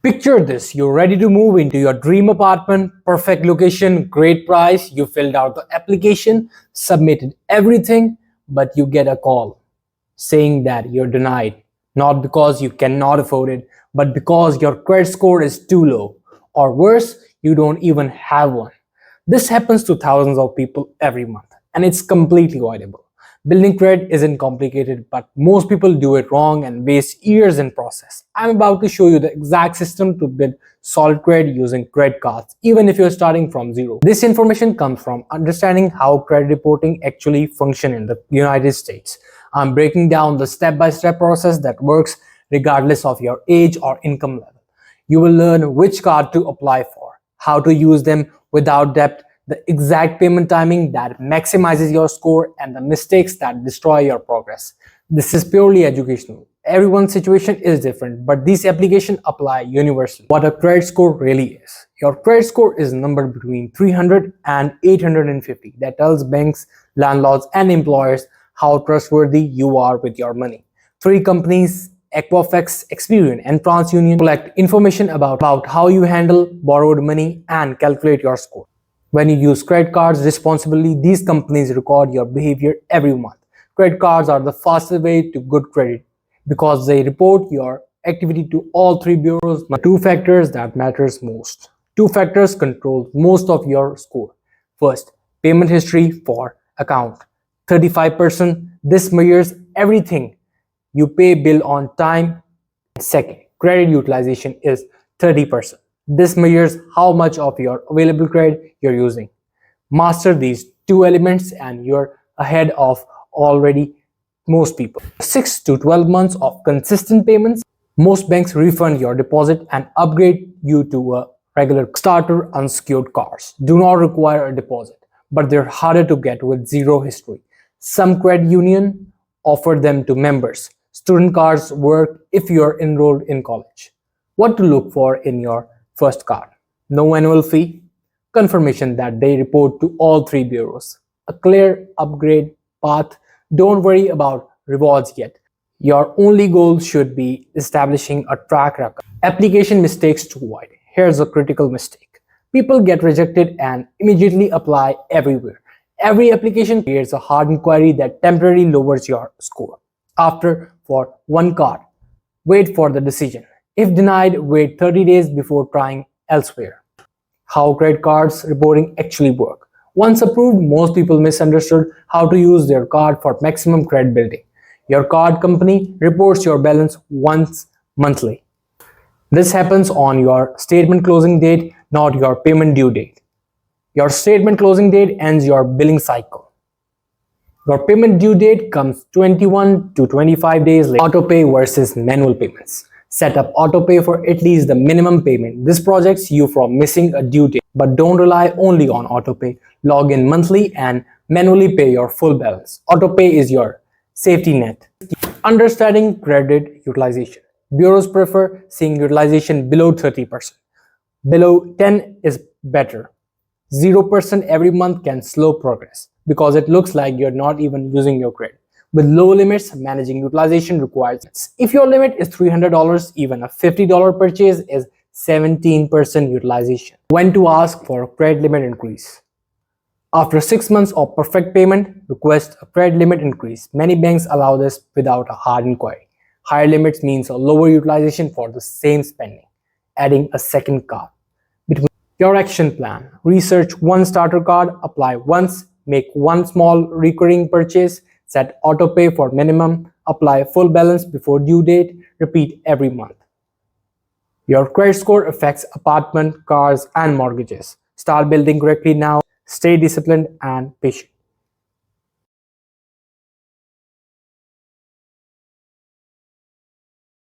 Picture this, you're ready to move into your dream apartment, perfect location, great price, you filled out the application, submitted everything, but you get a call saying that you're denied, not because you cannot afford it, but because your credit score is too low, or worse, you don't even have one. This happens to thousands of people every month, and it's completely avoidable. Building credit isn't complicated, but most people do it wrong and waste years in process. I'm about to show you the exact system to build solid credit using credit cards, even if you're starting from zero. This information comes from understanding how credit reporting actually functions in the United States. I'm breaking down the step-by-step process that works regardless of your age or income level. You will learn which card to apply for, how to use them without debt, the exact payment timing that maximizes your score, and the mistakes that destroy your progress. This is purely educational. Everyone's situation is different, but these applications apply universally. What a credit score really is. Your credit score is a number between 300 and 850 that tells banks, landlords, and employers how trustworthy you are with your money. Three companies, Equifax, Experian, and TransUnion, collect information about how you handle borrowed money and calculate your score. When you use credit cards responsibly, these companies record your behavior every month. Credit cards are the fastest way to good credit because they report your activity to all three bureaus. Two factors that matters most. Two factors control most of your score. First, payment history for account. 35%. This measures everything you pay bill on time. Second, credit utilization is 30%. This measures how much of your available credit you're using. Master these two elements and you're ahead of already most people. 6 to 12 months of consistent payments. Most banks refund your deposit and upgrade you to a regular starter. Unsecured cards do not require a deposit, but they're harder to get with zero history. Some credit unions offer them to members. Student cards work if you're enrolled in college. What to look for in your first card? No annual fee, confirmation that they report to all three bureaus, a clear upgrade path. Don't worry about rewards yet. Your only goal should be establishing a track record. Application mistakes to avoid. Here's a critical mistake. People get rejected and immediately apply everywhere. Every application creates a hard inquiry that temporarily lowers your score. After, for one card, wait for the decision. If denied, wait 30 days before trying elsewhere. How credit cards reporting actually work. Once approved, most people misunderstood how to use their card for maximum credit building. Your card company reports your balance once monthly. This happens on your statement closing date, not your payment due date. Your statement closing date ends your billing cycle. Your payment due date comes 21 to 25 days later. Autopay versus manual payments. Set up autopay for at least the minimum payment. This protects you from missing a due date. But don't rely only on autopay. Log in monthly and manually pay your full balance. Autopay is your safety net. Understanding credit utilization. Bureaus prefer seeing utilization below 30%. Below 10 is better. 0% every month can slow progress because it looks like you're not even using your credit. With low limits, managing utilization requires it. If your limit is $300, even a $50 purchase is 17% utilization. When to ask for a credit limit increase. After 6 months of perfect payment, request a credit limit increase. Many banks allow this without a hard inquiry. Higher limits means a lower utilization for the same spending. Adding a second card. Your action plan. Research one starter card, apply once, make one small recurring purchase, set autopay for minimum, apply full balance before due date, repeat every month. Your credit score affects apartment, cars, and mortgages. Start building correctly now. Stay disciplined and patient.